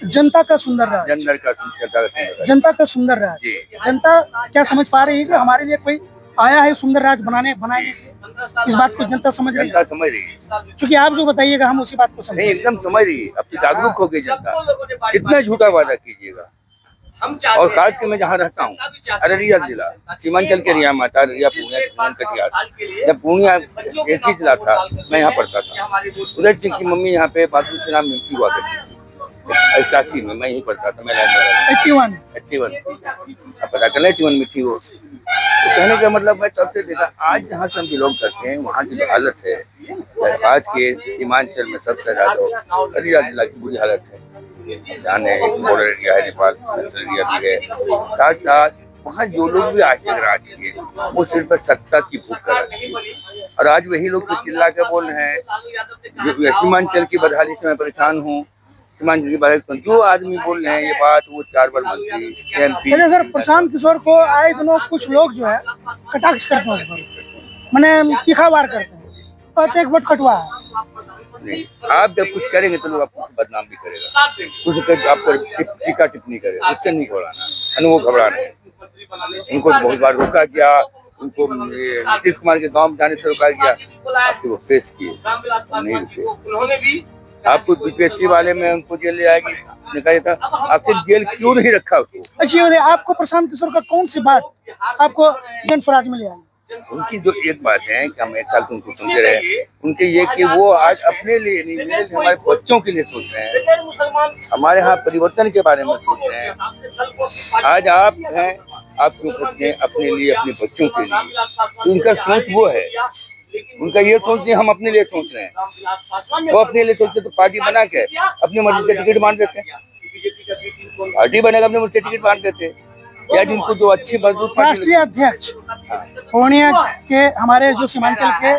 जनता का सुंदर राज, जनता का सुंदर राज। जनता क्या समझ पा रही है कि हमारे लिए कोई आया है सुंदर राज बनाने के लिए? इस बात को जनता समझ रही है? समझ रही है, क्योंकि आप जो बताइएगा हम उसी बात को समझ नहीं एकदम समझ रही है। अब तो जागरूक हो गई जनता। कितना झूठा वादा कीजिएगा। और खास कर मैं जहाँ रहता हूँ अररिया जिला, सीमांचल के एरिया में आता है, अररिया पूर्णिया कटिहार। जब पूर्णिया एक ही जिला था, मैं यहाँ पढ़ता था। उदय सिंह की मम्मी यहाँ पे बाथरूम से नाम मिलती हुआ करती थी 81 में, मैं यहीं पढ़ता था। मैं 81 अब पता चला 81 में थी वो। तो कहने का मतलब मैं तब से देखा, आज जहाँ से हम बिलोंग करते हैं वहाँ की जो हालत है, आज के सीमांचल में सबसे ज्यादा अररिया जिला की बुरी हालत है। जाने बॉर्डर एरिया है, नेपाल एरिया भी है। साथ साथ वहाँ जो लोग भी आज तक राज किए वो सिर्फ सत्ता की भूख कर रहे हैं। और आज वही लोग चिल्ला के बोल रहे हैं जो सीमांचल की बदहाली से मैं परेशान हूँ। सीमांचल की बदहाली जो आदमी बोल रहे हैं ये बात, वो 4 बार मंत्री MP। सर प्रशांत किशोर को आए दिनों कुछ लोग जो है कटाक्ष करते हैं, मैंने तीखा वार करते हैं, कहते एक वोट कटवा है। नहीं, आप जब कुछ करेंगे तो लोग आपको बदनाम भी करेगा, कुछ आपको टीका टिप्पणी करेगा, उससे नहीं घबराना, अनुभव घबराना है। उनको बहुत बार रोका गया, उनको नीतीश कुमार के गांव में जाने से रोका गया, आपको वो फेस किए, नहीं रुके। आपको बीपीएससी वाले में उनको जेल ले आएगी, कहा था आखिर जेल क्यों नहीं रखा उसको? अच्छा, आपको प्रशांत किशोर का कौन सी बात आपको जन स्वराज में ले आई? उनकी जो एक बात है कि हम 1 साल से उनको सुनते रहे, उनके ये कि वो आज अपने लिए नहीं, हमारे बच्चों के लिए सोच रहे हैं, हमारे यहाँ परिवर्तन के बारे में सोच रहे हैं। आज आप हैं, आप क्यों सोचते हैं अपने लिए, अपने बच्चों के लिए? उनका सोच वो है, उनका ये सोच नहीं हम अपने लिए सोच रहे हैं। वो अपने लिए सोचते तो पार्टी बना के अपनी मर्जी से टिकट बांट देते, पार्टी बनेगा अपनी मर्जी से टिकट बांट देते, या जिनको जो अच्छी मजबूत राष्ट्रीय अध्यक्ष पूर्णिया के हमारे जो सीमांचल के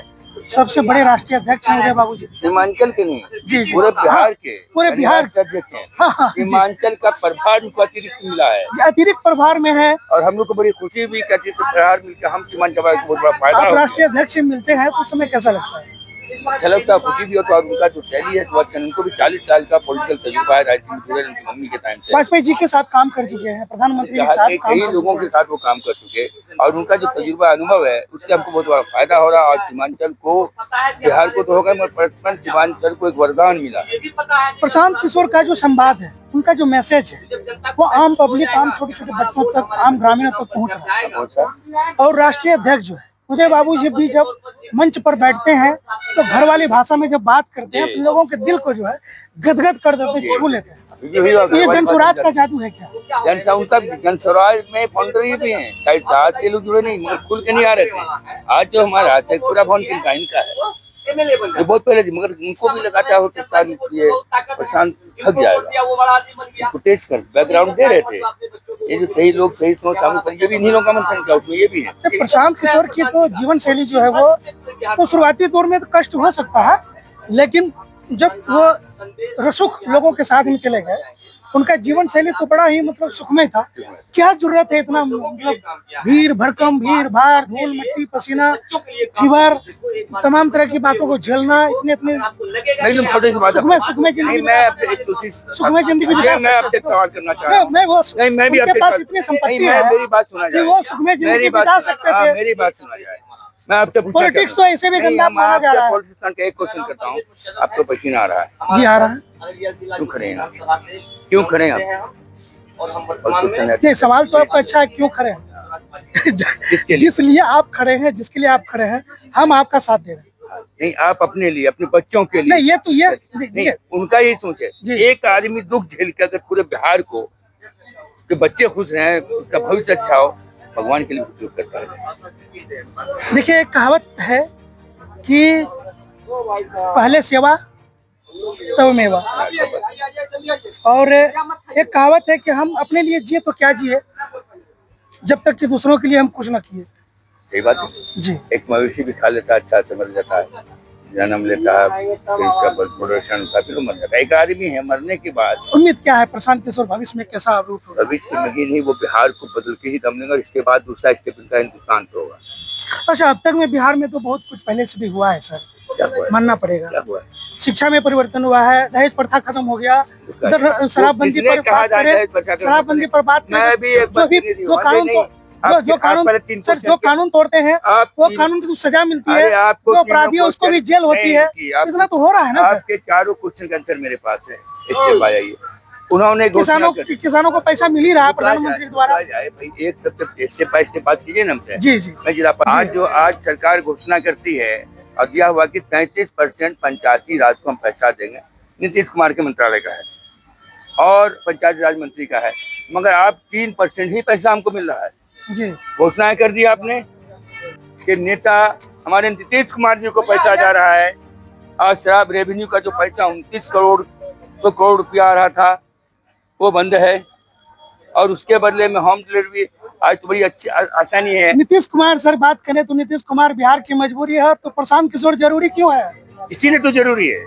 सबसे बड़े राष्ट्रीय अध्यक्ष हैं उदय बाबू जी। सीमांचल के नहीं, जी पूरे बिहार के, पूरे बिहार के अध्यक्ष हैं। सीमांचल का प्रभार उनको अतिरिक्त मिला है, अतिरिक्त प्रभार में है। और हम लोग को बड़ी खुशी भी कि अतिरिक्त प्रभार मिलकर हम सीमांचल को बहुत बड़ा फायदा। आप राष्ट्रीय अध्यक्ष से मिलते हैं तो उस समय कैसा लगता है? अच्छा लगता है, खुशी भी होता है। उनका जो शैली है, उनको भी 40 साल का पॉलिटिकल तजुर्बा है, राजनीति में जुड़े उनकी मम्मी के टाइम से। वाजपेयी जी के साथ काम कर चुके हैं, प्रधानमंत्री के साथ कई लोगों के साथ वो काम कर चुके, और उनका जो तजुर्बा अनुभव है उससे हमको बहुत बड़ा फायदा हो रहा है। और सीमांचल को, बिहार को तो होगा, मगर पर्सनल सीमांचल को एक वरदान मिला। प्रशांत किशोर का जो संवाद है, उनका जो मैसेज है, वो आम पब्लिक, आम छोटे छोटे बच्चों तक, आम ग्रामीणों तक पहुँच रहा है। और राष्ट्रीय अध्यक्ष जो है उदय बाबू जी भी जब मंच पर बैठते हैं तो घर वाली भाषा में जब बात करते हैं तो लोगों के दिल को जो है गदगद कर देते हैं, छू लेते हैं। ये जन स्वराज का जादू है क्या? उनका जन स्वराज में फाउंडरी भी है, शायद आज से लोग जुड़े नहीं, मगर खुल के नहीं आ रहे थे। आज जो हमारा शेखपुरा भवन इनका है, ये बहुत पहले थी, मगर उनको भी लगाता हो सकता है ये प्रशांत थक जाएगा, टेस्ट कर बैकग्राउंड दे रहे थे। ये जो सही लोग सही सोच सामने, ये भी इन्हीं लोगों का मन था, उसमें ये भी है। प्रशांत किशोर की तो जीवन शैली जो है वो तो शुरुआती दौर में तो कष्ट हो सकता है, लेकिन जब वो रसूख लोगों के साथ में चले गए, उनका जीवन शैली तो बड़ा ही मतलब सुखमय था। क्या जरूरत है इतना मतलब भीड़ भड़कम, भीड़ भाड़, धूल मिट्टी पसीना, फीवर, तमाम तरह की बातों को झेलना, इतने सुखमय जिंदगी, सुखमय जिंदगी मैं आपसे सवाल करना चाह रहा हूं। मैं भी आपके पास इतनी संपत्ति है, मेरी बात सुना जाए, वो सुखमय जिंदगी बिता सकते थे। मेरी बात सुना जाए, मैं आपसे पॉलिटिक्स तो ऐसे भी गंदा माना जा रहा है। पॉलिटिशियन का एक क्वेश्चन करता हूँ, आपको पसीना आ रहा है? जी आ रहा है। क्यों खड़े हैं? क्यों खड़े हैं आप? नहीं, सवाल तो आपका अच्छा है, क्यों खड़े हैं? जिस लिए आप खड़े हैं, जिसके लिए आप खड़े हैं, हम आपका साथ दे रहे हैं। नहीं, आप अपने लिए, अपने बच्चों के लिए। नहीं, ये नहीं, उनका यही सोच है। एक आदमी दुख झेल कर पूरे बिहार को, कि बच्चे खुश रहें, उसका भविष्य अच्छा हो, भगवान के लिए उपयोग करता है। देखिए, एक कहावत है कि पहले सेवा तब मेवा, और एक कहावत है कि हम अपने लिए जिए तो क्या जिए जब तक कि दूसरों के लिए हम कुछ न किए। सही बात है जी। एक मवेशी भी खा लेता है, अच्छा से मर जाता है, जन्म लेता है, प्रोडक्शन का फिर मर जाता है। एक आदमी है, मरने के बाद उम्मीद क्या है प्रशांत किशोर भविष्य में कैसा रूप होगा? भविष्य में ही नहीं, वो बिहार को बदल के ही दम लेगा, इसके बाद दूसरा स्टेप का हिंदुस्तान तो होगा। अच्छा, अब तक में बिहार में तो बहुत कुछ पहले से भी हुआ है सर, क्या हुआ है? मानना पड़ेगा। क्या हुआ है? शिक्षा में परिवर्तन हुआ है, दहेज प्रथा खत्म हो गया, उधर शराबबंदी किसने पर कहा बात दहेज करें, प्रथा खत्म शराबबंदी पर बात मैं करें, भी एक बात जो कह रही जो हूँ, कानून नहीं, जो कानून पहले 3% सर जो कानून तोड़ते हैं आप वो तीन- कानून की सजा मिलती अरे है, आपको जो तीनों अपराधी है उसको भी क्वेश्चन- जेल होती नहीं, है, रुकिए, आप- इतना तो हो रहा है ना सर। आपके चारों क्वेश्चन का आंसर मेरे पास है, स्टेप आ जाइए। उन्होंने घोषणा कर दी। किसानों को पैसा मिल ही रहा है रुका प्रधानमंत्री जाए, द्वारा। रुका जाए भाई, एक तब स्टेप बाय स्टेप बात कीजिए ना हमसे। जी जी मैं जिला आज सरकार घोषणा करती है और दिया हुआ कि 33% पंचायती राज को हम पैसा देंगे, नीतीश कुमार के मंत्रालय का है और पंचायत राज मंत्री का है, मगर आप 3% ही पैसा हमको मिल रहा है। जी घोषणा कर दी आपने कि नेता हमारे नीतीश कुमार जी को पैसा जा रहा है। आज शराब रेवेन्यू का जो पैसा 29 करोड़ 100 करोड़ रुपया आ रहा था वो बंद है और उसके बदले में होम डिलीवरी आज तो बड़ी अच्छी आसानी है। नीतीश कुमार सर बात करें तो नीतीश कुमार बिहार की मजबूरी है, तो प्रशांत किशोर जरूरी क्यों है? इसीलिए तो जरूरी है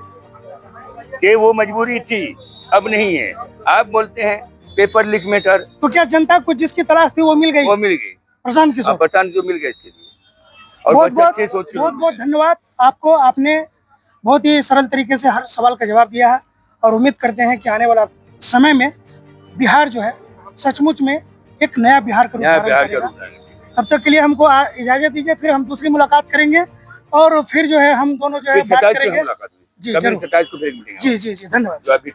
कि वो मजबूरी थी, अब नहीं है। आप बोलते हैं पेपर लीक मैटर, तो क्या जनता को जिसकी तलाश थी वो मिल गई? वो मिल गई, प्रशांत किशोर प्रधान जो मिल गया इसके लिए। और बहुत बहुत अच्छे सोच के बहुत लोग बहुत धन्यवाद आपको, आपने बहुत ही सरल तरीके से हर सवाल का जवाब दिया है और उम्मीद करते हैं कि आने वाला समय में बिहार जो है सचमुच में एक नया बिहार का रूप यहाँ धारण बिहार का करेगा। रूप धारण तब तक के लिए हमको इजाजत दीजिए, फिर हम दूसरी मुलाकात करेंगे और फिर जो है हम दोनों जो है फिर बात 27 को करेंगे। मुलाकात हुई, जी कभी जरूर, 27 को फिर मिलेंगे। जी जी जी धन्यवाद। जो अभी